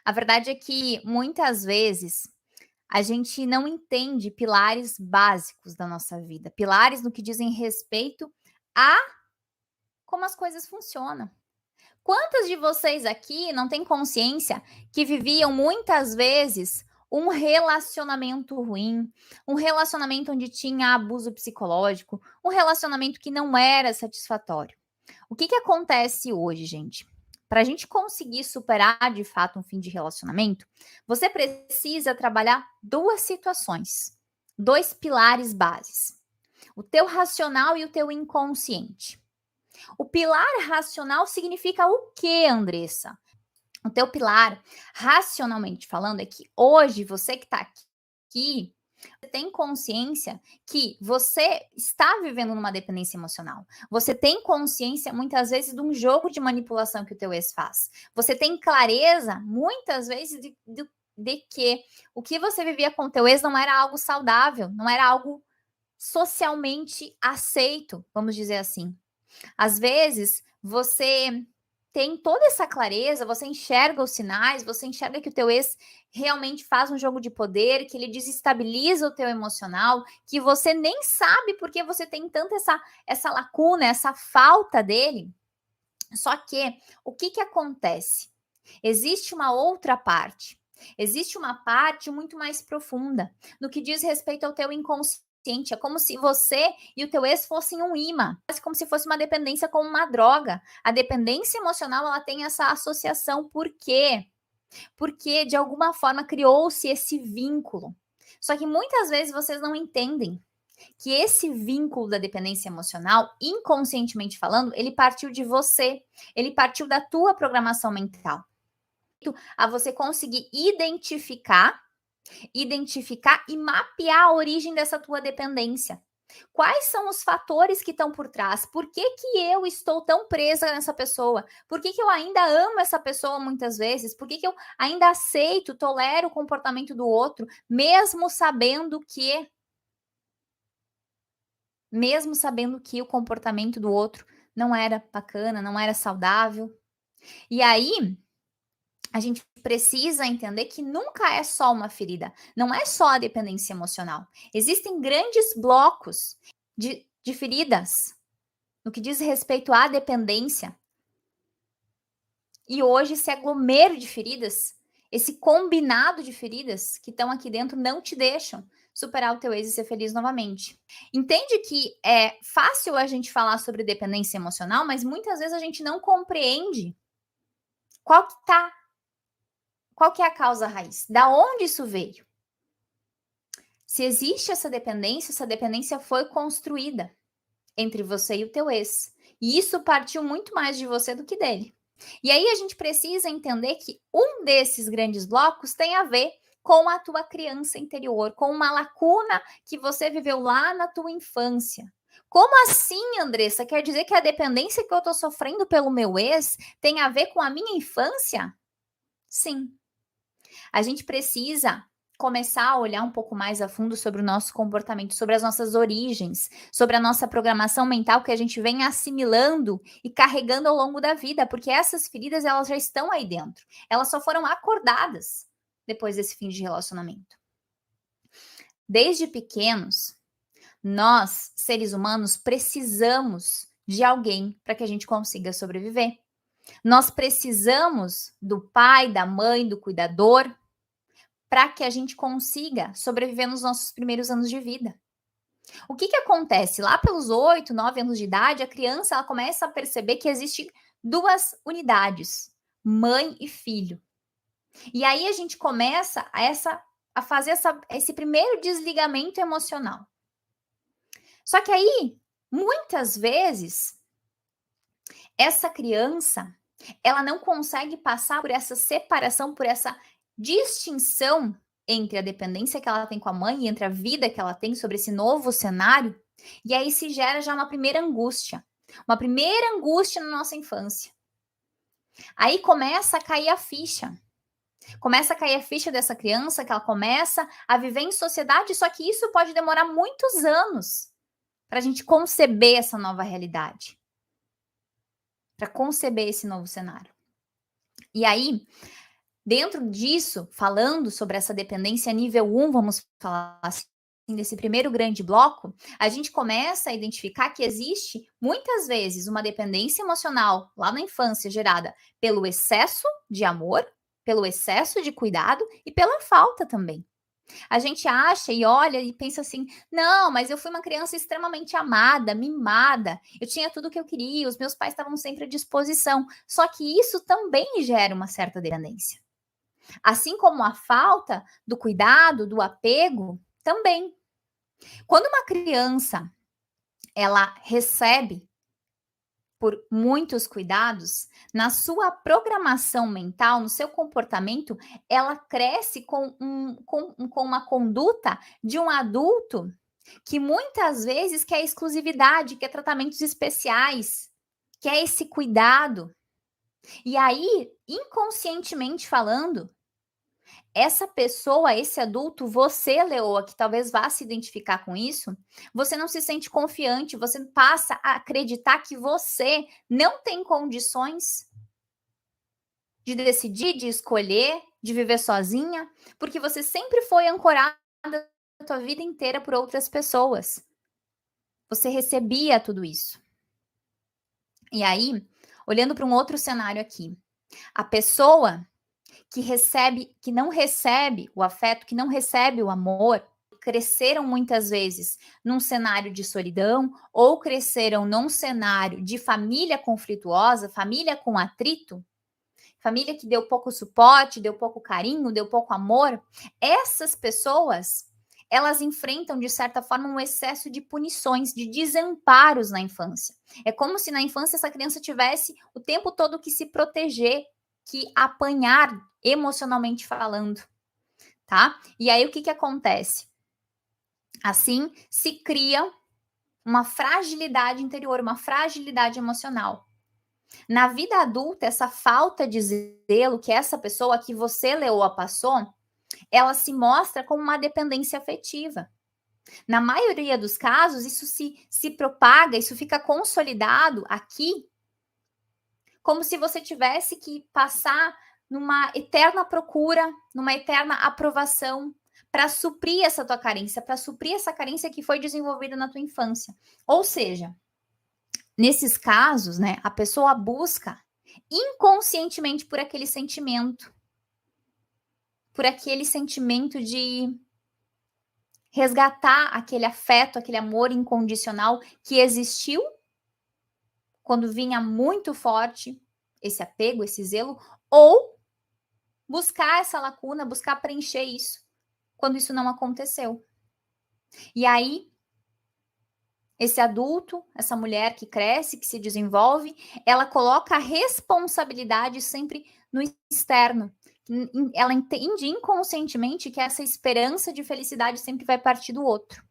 A verdade é que muitas vezes a gente não entende pilares básicos da nossa vida, pilares no que dizem respeito a como as coisas funcionam. Quantas de vocês aqui não têm consciência que viviam muitas vezes um relacionamento ruim, um relacionamento onde tinha abuso psicológico, um relacionamento que não era satisfatório? O que acontece hoje, gente? Para a gente conseguir superar de fato um fim de relacionamento, você precisa trabalhar duas situações, dois pilares bases: o teu racional e o teu inconsciente. O pilar racional significa o quê, Andressa? O teu pilar, racionalmente falando, é que hoje você que está aqui, você tem consciência que você está vivendo numa dependência emocional. Você tem consciência, muitas vezes, de um jogo de manipulação que o teu ex faz. Você tem clareza, muitas vezes, de que o que você vivia com o teu ex não era algo saudável, não era algo socialmente aceito, vamos dizer assim. Às vezes, você tem toda essa clareza, você enxerga os sinais, você enxerga que o teu ex realmente faz um jogo de poder, que ele desestabiliza o teu emocional, que você nem sabe porque você tem tanta essa lacuna, essa falta dele. Só que, o que acontece? Existe uma outra parte. Existe uma parte muito mais profunda no que diz respeito ao teu inconsciente. É como se você e o teu ex fossem um imã, como se fosse uma dependência como uma droga. A dependência emocional, ela tem essa associação. Por quê? Porque de alguma forma criou-se esse vínculo. Só que muitas vezes vocês não entendem que esse vínculo da dependência emocional, inconscientemente falando, ele partiu de você, ele partiu da tua programação mental. A você conseguir identificar e mapear a origem dessa tua dependência. Quais são os fatores que estão por trás? Por que eu estou tão presa nessa pessoa? Por que eu ainda amo essa pessoa muitas vezes? Por que eu ainda aceito, tolero o comportamento do outro, mesmo sabendo que o comportamento do outro não era bacana, não era saudável? E aí, a gente precisa entender que nunca é só uma ferida, não é só a dependência emocional. Existem grandes blocos de feridas no que diz respeito à dependência. E hoje esse aglomero de feridas, esse combinado de feridas que estão aqui dentro não te deixam superar o teu ex e ser feliz novamente. Entende que é fácil a gente falar sobre dependência emocional, mas muitas vezes a gente não compreende qual que é a causa raiz, da onde isso veio. Se existe essa dependência foi construída entre você e o teu ex. E isso partiu muito mais de você do que dele. E aí a gente precisa entender que um desses grandes blocos tem a ver com a tua criança interior, com uma lacuna que você viveu lá na tua infância. Como assim, Andressa? Quer dizer que a dependência que eu estou sofrendo pelo meu ex tem a ver com a minha infância? Sim. A gente precisa começar a olhar um pouco mais a fundo sobre o nosso comportamento, sobre as nossas origens, sobre a nossa programação mental que a gente vem assimilando e carregando ao longo da vida, porque essas feridas, elas já estão aí dentro. Elas só foram acordadas depois desse fim de relacionamento. Desde pequenos, nós, seres humanos, precisamos de alguém para que a gente consiga sobreviver. Nós precisamos do pai, da mãe, do cuidador, para que a gente consiga sobreviver nos nossos primeiros anos de vida. O que acontece? Lá pelos 8, 9 anos de idade, a criança ela começa a perceber que existem duas unidades, mãe e filho. E aí a gente começa a fazer esse primeiro desligamento emocional. Só que aí, muitas vezes, essa criança, ela não consegue passar por essa separação, por essa distinção entre a dependência que ela tem com a mãe e entre a vida que ela tem sobre esse novo cenário, e aí se gera já uma primeira angústia na nossa infância. Aí começa a cair a ficha. Começa a cair a ficha dessa criança, que ela começa a viver em sociedade, só que isso pode demorar muitos anos para a gente conceber essa nova realidade, para conceber esse novo cenário. E aí, Dentro disso, falando sobre essa dependência nível 1, vamos falar assim, desse primeiro grande bloco, a gente começa a identificar que existe, muitas vezes, uma dependência emocional lá na infância gerada pelo excesso de amor, pelo excesso de cuidado e pela falta também. A gente acha e olha e pensa assim: não, mas eu fui uma criança extremamente amada, mimada, eu tinha tudo o que eu queria, os meus pais estavam sempre à disposição. Só que isso também gera uma certa dependência. Assim como a falta do cuidado, do apego, também. Quando uma criança ela recebe por muitos cuidados, na sua programação mental, no seu comportamento, ela cresce com uma conduta de um adulto que muitas vezes quer exclusividade, quer tratamentos especiais, quer esse cuidado. E aí, inconscientemente falando, essa pessoa, esse adulto, você, Leoa, que talvez vá se identificar com isso, você não se sente confiante, você passa a acreditar que você não tem condições de decidir, de escolher, de viver sozinha, porque você sempre foi ancorada a tua vida inteira por outras pessoas. Você recebia tudo isso. E aí, olhando para um outro cenário aqui, a pessoa que não recebe o afeto, que não recebe o amor, cresceram muitas vezes num cenário de solidão ou cresceram num cenário de família conflituosa, família com atrito, família que deu pouco suporte, deu pouco carinho, deu pouco amor, essas pessoas, elas enfrentam, de certa forma, um excesso de punições, de desamparos na infância. É como se na infância essa criança tivesse o tempo todo que se proteger, que apanhar emocionalmente falando, tá? E aí o que acontece? Assim se cria uma fragilidade interior, uma fragilidade emocional. Na vida adulta, essa falta de zelo que essa pessoa que você, Leoa, passou, ela se mostra como uma dependência afetiva. Na maioria dos casos, isso se propaga, isso fica consolidado aqui, como se você tivesse que passar numa eterna procura, numa eterna aprovação, para suprir essa tua carência, para suprir essa carência que foi desenvolvida na tua infância. Ou seja, nesses casos, né, a pessoa busca inconscientemente por aquele sentimento de resgatar aquele afeto, aquele amor incondicional que existiu quando vinha muito forte esse apego, esse zelo, ou buscar essa lacuna, buscar preencher isso quando isso não aconteceu. E aí, esse adulto, essa mulher que cresce, que se desenvolve, ela coloca a responsabilidade sempre no externo. Ela entende inconscientemente que essa esperança de felicidade sempre vai partir do outro.